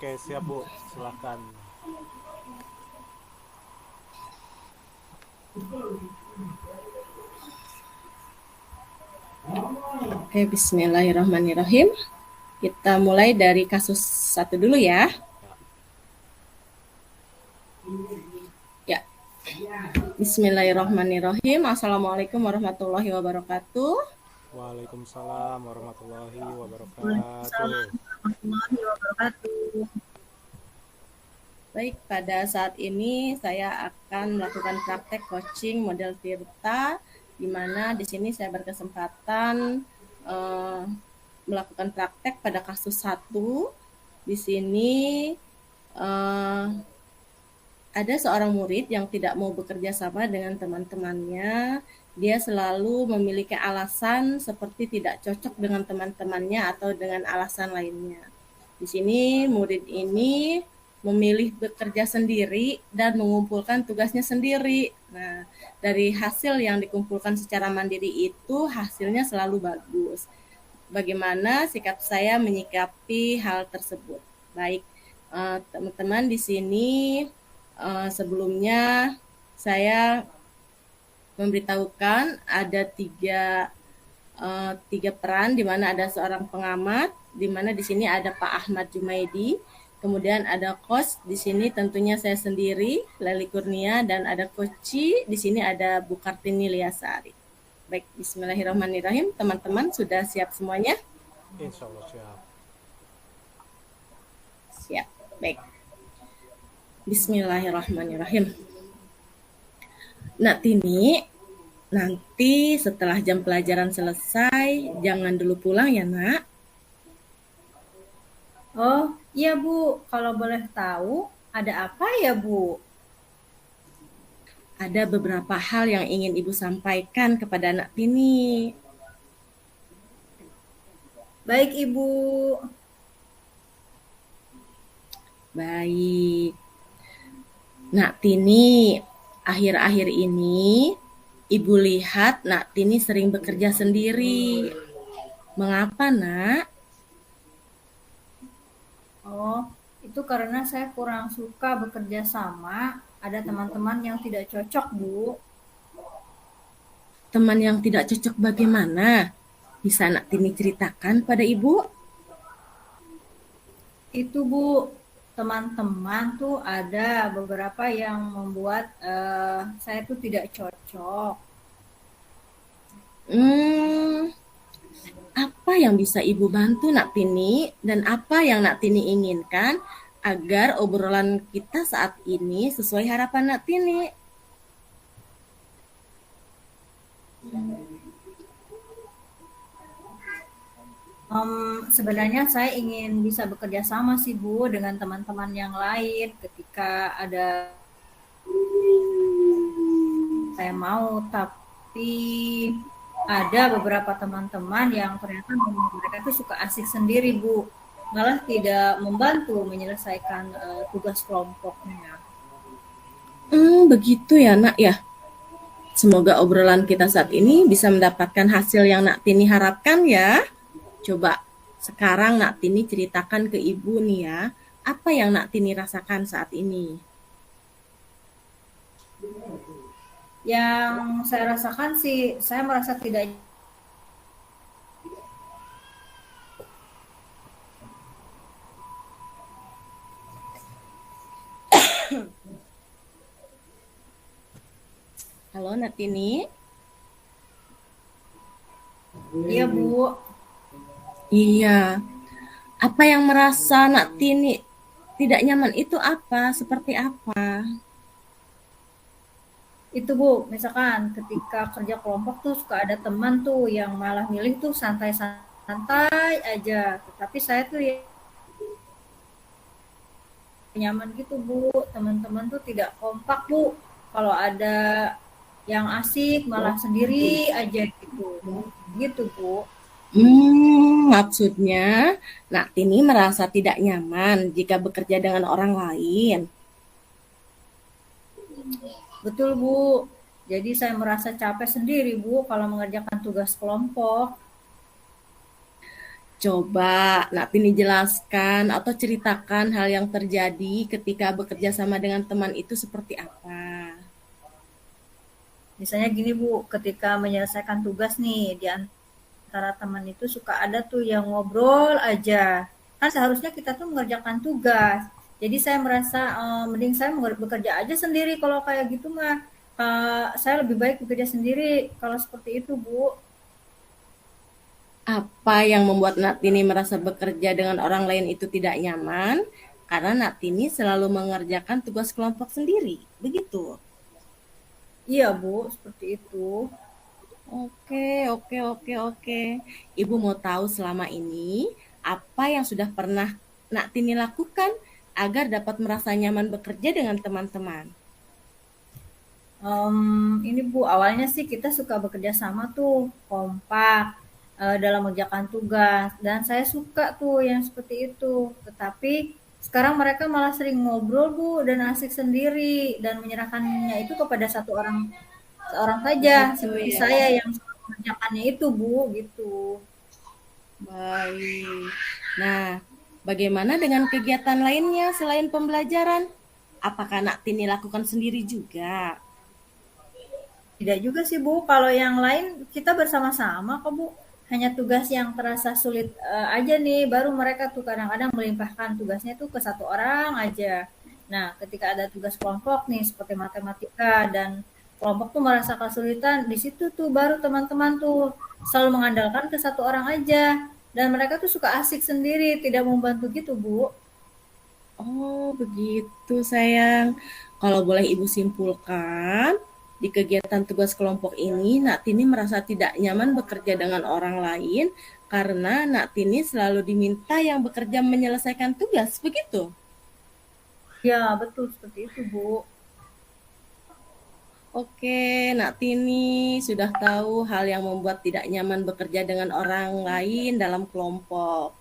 Oke, siap Bu, silakan. Oke, bismillahirrahmanirrahim. Kita mulai dari kasus satu dulu ya. Ya. Ya, bismillahirrahmanirrahim. Assalamualaikum warahmatullahi wabarakatuh. Waalaikumsalam warahmatullahi wabarakatuh. Waalaikumsalam warahmatullahi wabarakatuh. Baik, pada saat ini saya akan melakukan praktek coaching model Tirta, di mana di sini saya berkesempatan eh, melakukan praktek pada kasus satu. Di sini eh, ada seorang murid yang tidak mau bekerja sama dengan teman-temannya. Dia selalu memiliki alasan seperti tidak cocok dengan teman-temannya atau dengan alasan lainnya. Di sini murid ini memilih bekerja sendiri dan mengumpulkan tugasnya sendiri. Nah, dari hasil yang dikumpulkan secara mandiri itu hasilnya selalu bagus. Bagaimana sikap saya menyikapi hal tersebut? Baik, teman-teman di sini sebelumnya saya memberitahukan ada tiga peran, di mana ada seorang pengamat, di mana di sini ada Pak Ahmad Jumaidi, kemudian ada coach, di sini tentunya saya sendiri, Leli Kurnia, dan ada coachi, di sini ada Bu Kartini Liasari. Baik, bismillahirrahmanirrahim. Teman-teman sudah siap semuanya? Insya Allah siap. Siap. Baik. Bismillahirrahmanirrahim. Nak Tini, nanti setelah jam pelajaran selesai, jangan dulu pulang ya, Nak. Oh, iya Bu, kalau boleh tahu ada apa ya Bu? Ada beberapa hal yang ingin Ibu sampaikan kepada Nak Tini. Baik Ibu. Baik. Nak Tini, akhir-akhir ini Ibu lihat Nak Tini sering bekerja sendiri. Mengapa, Nak? Oh, itu karena saya kurang suka bekerja sama. Ada teman-teman yang tidak cocok Bu. Teman yang tidak cocok bagaimana? Bisa Nak Tini ceritakan pada Ibu? Itu Bu, teman-teman tuh ada beberapa yang membuat saya tuh tidak cocok. Apa yang bisa Ibu bantu Nak Tini dan apa yang Nak Tini inginkan agar obrolan kita saat ini sesuai harapan Nak Tini? Sebenarnya saya ingin bisa bekerja sama sih Bu dengan teman-teman yang lain ketika ada saya mau, tapi ada beberapa teman-teman yang ternyata mereka tuh suka asik sendiri Bu, malah tidak membantu menyelesaikan tugas kelompoknya. Begitu ya Nak ya. Semoga obrolan kita saat ini bisa mendapatkan hasil yang Nak Tini harapkan ya. Coba sekarang Nak Tini ceritakan ke Ibu nih ya, apa yang Nak Tini rasakan saat ini? Yang saya rasakan sih, saya merasa tidak. Halo Nak Tini? Iya Bu. Iya. Apa yang merasa Nak Tini tidak nyaman itu apa? Seperti apa? Itu Bu, misalkan ketika kerja kelompok tuh suka ada teman tuh yang malah milih tuh santai-santai aja. Tapi saya tuh ya nyaman gitu Bu, teman-teman tuh tidak kompak Bu. Kalau ada yang asik malah sendiri aja gitu. Gitu Bu. Maksudnya Nak Tini merasa tidak nyaman jika bekerja dengan orang lain. Betul Bu. Jadi saya merasa capek sendiri Bu kalau mengerjakan tugas kelompok. Coba Nak Tini jelaskan atau ceritakan hal yang terjadi ketika bekerja sama dengan teman itu seperti apa. Misalnya gini Bu, ketika menyelesaikan tugas nih di antara teman itu suka ada tuh yang ngobrol aja. Kan seharusnya kita tuh mengerjakan tugas. Jadi saya merasa mending saya bekerja aja sendiri kalau kayak gitu mah. Saya lebih baik bekerja sendiri kalau seperti itu Bu. Apa yang membuat Nak Tini merasa bekerja dengan orang lain itu tidak nyaman? Karena Nak Tini selalu mengerjakan tugas kelompok sendiri. Begitu. Iya Bu, seperti itu. Oke, oke, oke, oke. Ibu mau tahu selama ini apa yang sudah pernah Nak Tini lakukan agar dapat merasa nyaman bekerja dengan teman-teman. Ini Bu, awalnya sih kita suka bekerja sama tuh, kompak dalam mengerjakan tugas, dan saya suka tuh yang seperti itu. Tetapi sekarang mereka malah sering ngobrol Bu dan asik sendiri dan menyerahkannya itu kepada seorang saja, Begitu seperti ya. saya yang suka mengerjakannya itu Bu, gitu. Baik. Nah, bagaimana dengan kegiatan lainnya selain pembelajaran? Apakah Nak Tini lakukan sendiri juga? Tidak juga sih Bu, kalau yang lain kita bersama-sama kok Bu. Hanya tugas yang terasa sulit aja nih, baru mereka tuh kadang-kadang melimpahkan tugasnya tuh ke satu orang aja. Nah, ketika ada tugas kelompok nih seperti matematika dan kelompok tuh merasa kesulitan, di situ tuh baru teman-teman tuh selalu mengandalkan ke satu orang aja. Dan mereka tuh suka asik sendiri, tidak membantu gitu Bu. Oh, begitu sayang. Kalau boleh Ibu simpulkan, di kegiatan tugas kelompok ini, Nak Tini merasa tidak nyaman bekerja dengan orang lain karena Nak Tini selalu diminta yang bekerja menyelesaikan tugas, begitu? Ya, betul seperti itu Bu. Oke, Nak Tini sudah tahu hal yang membuat tidak nyaman bekerja dengan orang lain dalam kelompok.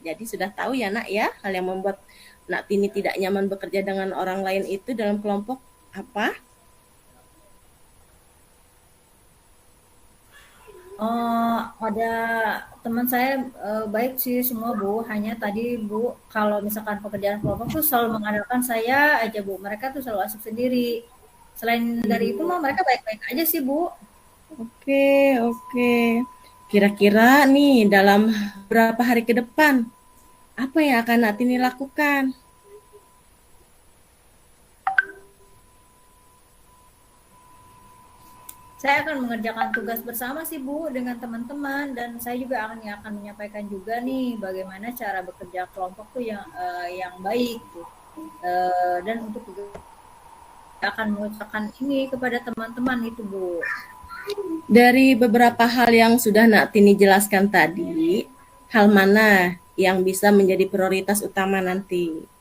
Jadi sudah tahu ya Nak ya, hal yang membuat Nak Tini tidak nyaman bekerja dengan orang lain itu dalam kelompok apa? Ada teman saya baik sih semua Bu. Hanya tadi Bu, kalau misalkan pekerjaan kelompok tuh selalu mengandalkan saya aja Bu. Mereka tuh selalu asik sendiri. Selain dari itu mah mereka baik-baik aja sih Bu. Oke, oke. Kira-kira nih dalam beberapa hari ke depan, apa yang akan Nak Tini lakukan? Saya akan mengerjakan tugas bersama sih Bu dengan teman-teman dan saya juga akan menyampaikan juga nih bagaimana cara bekerja kelompok tuh yang baik tuh. Dan untuk juga akan mengucapkan ini kepada teman-teman itu Bu. Dari beberapa hal yang sudah Nak Tini jelaskan tadi, hal mana yang bisa menjadi prioritas utama nanti?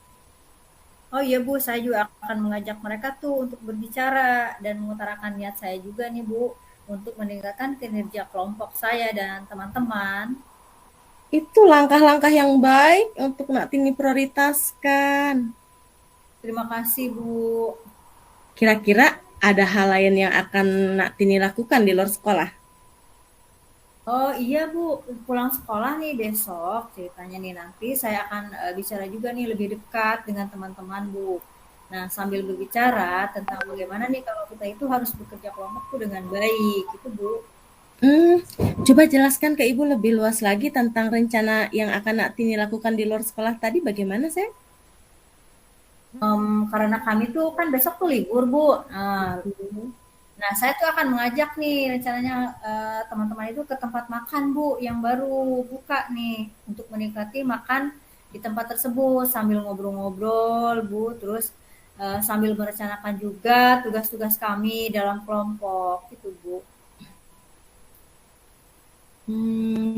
Oh iya Bu, saya juga akan mengajak mereka tuh untuk berbicara dan mengutarakan niat saya juga nih Bu untuk meningkatkan kinerja kelompok saya dan teman-teman. Itu langkah-langkah yang baik untuk Nak Tini prioritaskan. Terima kasih Bu. Kira-kira ada hal lain yang akan Nak Tini lakukan di luar sekolah? Oh iya Bu, pulang sekolah nih besok ceritanya nih nanti saya akan bicara juga nih lebih dekat dengan teman-teman Bu. Nah sambil berbicara tentang bagaimana nih kalau kita itu harus bekerja kelompok tuh dengan baik, itu Bu. Hmm, coba jelaskan ke Ibu lebih luas lagi tentang rencana yang akan Nak Tini lakukan di luar sekolah tadi bagaimana, Sayang? Karena kami tuh kan besok tuh libur Bu. Nah, saya tuh akan mengajak nih rencananya teman-teman itu ke tempat makan Bu yang baru buka nih untuk menikmati makan di tempat tersebut sambil ngobrol-ngobrol Bu, terus sambil merencanakan juga tugas-tugas kami dalam kelompok gitu Bu.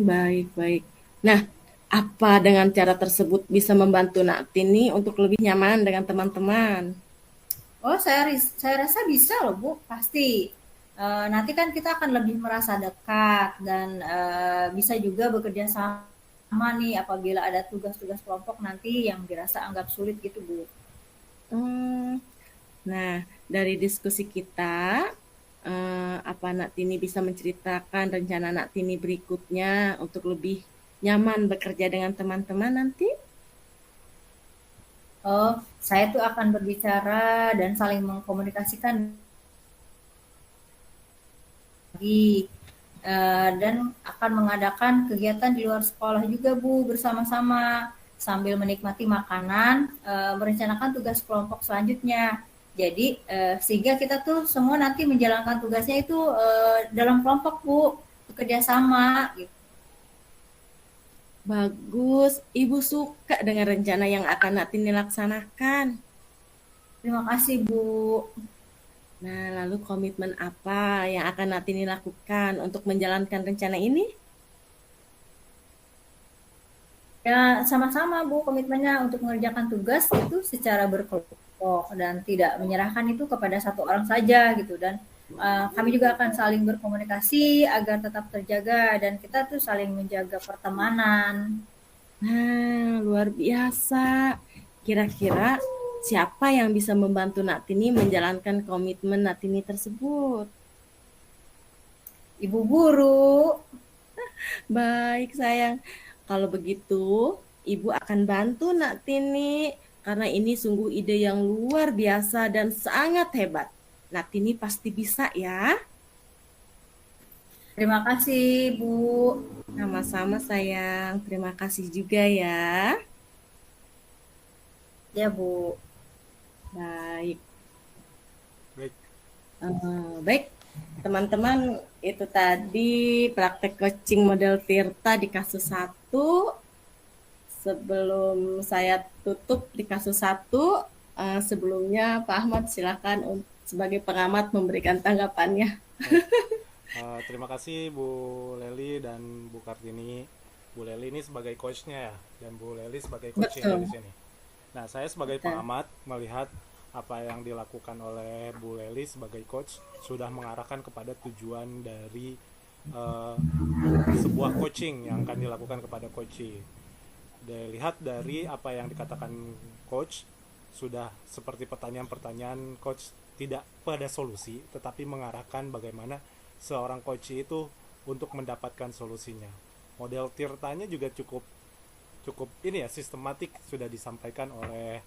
Baik, baik. Nah, apa dengan cara tersebut bisa membantu Nak Tini untuk lebih nyaman dengan teman-teman? Oh, saya rasa bisa loh Bu, pasti. Nanti kan kita akan lebih merasa dekat dan bisa juga bekerja sama nih apabila ada tugas-tugas kelompok nanti yang dirasa anggap sulit gitu Bu. Hmm, nah, dari diskusi kita, apa Nak Tini bisa menceritakan rencana Nak Tini berikutnya untuk lebih nyaman bekerja dengan teman-teman nanti? Oh, saya tuh akan berbicara dan saling mengkomunikasikan lagi. Dan akan mengadakan kegiatan di luar sekolah juga Bu, bersama-sama sambil menikmati makanan, merencanakan tugas kelompok selanjutnya. Jadi sehingga kita tuh semua nanti menjalankan tugasnya itu dalam kelompok Bu, bekerja sama gitu. Bagus, Ibu suka dengan rencana yang akan Natini laksanakan. Terima kasih Bu. Nah, lalu komitmen apa yang akan Natini lakukan untuk menjalankan rencana ini? Ya sama-sama Bu komitmennya untuk mengerjakan tugas itu secara berkelompok dan tidak menyerahkan itu kepada satu orang saja gitu, dan kami juga akan saling berkomunikasi agar tetap terjaga dan kita tuh saling menjaga pertemanan. Nah, luar biasa. Kira-kira siapa yang bisa membantu Natini menjalankan komitmen Natini tersebut? Ibu guru. Baik, sayang. Kalau begitu, Ibu akan bantu Natini karena ini sungguh ide yang luar biasa dan sangat hebat. Natini pasti bisa ya. Terima kasih Bu. Sama-sama sayang. Terima kasih juga ya. Ya Bu. Baik. Baik. Baik, teman-teman, itu tadi praktek coaching model Tirta di kasus 1. Sebelum saya tutup di kasus 1, sebelumnya Pak Ahmad silakan sebagai pengamat memberikan tanggapannya. Terima kasih Bu Leli dan Bu Kartini. Bu Leli ini sebagai coachnya ya, dan Bu Leli sebagai coachingnya di sini. Nah, saya sebagai pengamat melihat apa yang dilakukan oleh Bu Leli sebagai coach sudah mengarahkan kepada tujuan dari sebuah coaching yang akan dilakukan kepada coachee. Dilihat dari apa yang dikatakan coach, sudah seperti pertanyaan-pertanyaan coach tidak pada solusi, tetapi mengarahkan bagaimana seorang coachee itu untuk mendapatkan solusinya. Model Tirtanya juga cukup ini ya, sistematik, sudah disampaikan oleh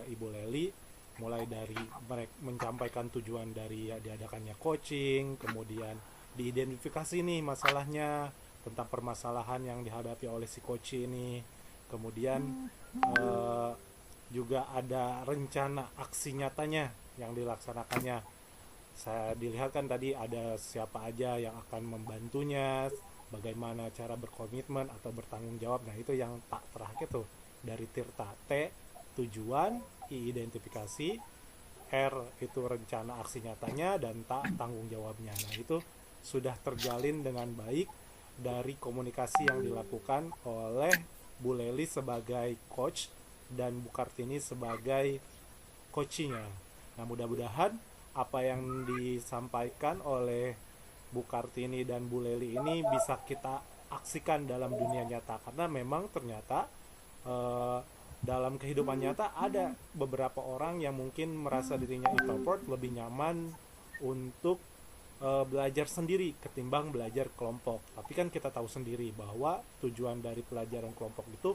Ibu Leli, mulai dari mereka menyampaikan tujuan dari diadakannya coaching, kemudian diidentifikasi nih masalahnya, tentang permasalahan yang dihadapi oleh si coach ini, kemudian juga ada rencana aksi nyatanya yang dilaksanakannya. Saya dilihat kan tadi ada siapa aja yang akan membantunya, bagaimana cara berkomitmen atau bertanggung jawab. Nah, itu yang tak terakhir tuh dari Tirta. T, tujuan, I, identifikasi, R itu rencana aksi nyatanya, dan tak tanggung jawabnya. Nah, itu sudah terjalin dengan baik dari komunikasi yang dilakukan oleh Bu Leli sebagai coach dan Bu Kartini sebagai coachingnya. Nah, mudah-mudahan apa yang disampaikan oleh Bu Kartini dan Bu Leli ini bisa kita aksikan dalam dunia nyata, karena memang ternyata dalam kehidupan nyata ada beberapa orang yang mungkin merasa dirinya introvert, lebih nyaman untuk belajar sendiri ketimbang belajar kelompok. Tapi kan kita tahu sendiri bahwa tujuan dari pelajaran kelompok itu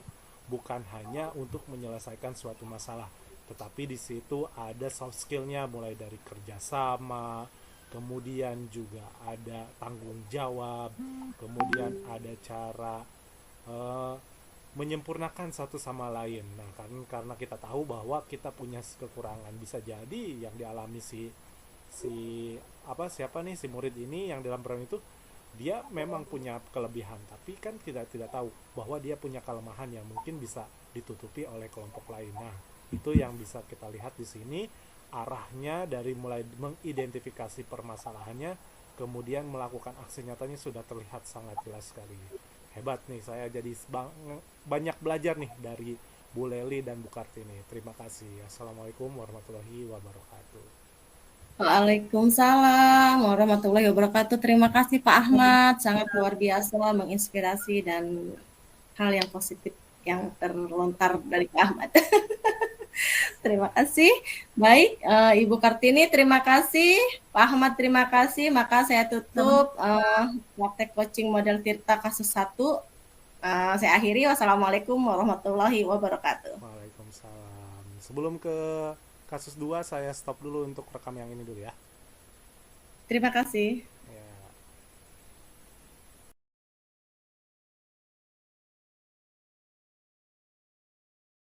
bukan hanya untuk menyelesaikan suatu masalah, tetapi di situ ada soft skillnya, mulai dari kerjasama, kemudian juga ada tanggung jawab, kemudian ada cara menyempurnakan satu sama lain. Nah, karena kita tahu bahwa kita punya kekurangan, bisa jadi yang dialami si murid ini yang dalam program itu, dia memang punya kelebihan, tapi kan kita tidak tahu bahwa dia punya kelemahan yang mungkin bisa ditutupi oleh kelompok lain. Nah, itu yang bisa kita lihat di sini, arahnya dari mulai mengidentifikasi permasalahannya, kemudian melakukan aksi nyatanya sudah terlihat sangat jelas sekali. Hebat nih, saya jadi banyak belajar nih dari Bu Leli dan Bu Kartini. Terima kasih. Assalamualaikum warahmatullahi wabarakatuh. Waalaikumsalam warahmatullahi wabarakatuh. Terima kasih Pak Ahmad, sangat luar biasa, menginspirasi dan hal yang positif yang terlontar dari Pak Ahmad. Terima kasih. Baik, Ibu Kartini terima kasih, Pak Ahmad terima kasih. Maka saya tutup praktek coaching model Tirta kasus 1 Saya akhiri, wassalamualaikum warahmatullahi wabarakatuh. Waalaikumsalam. Sebelum ke kasus 2, saya stop dulu untuk rekam yang ini dulu ya. Terima kasih. Ya.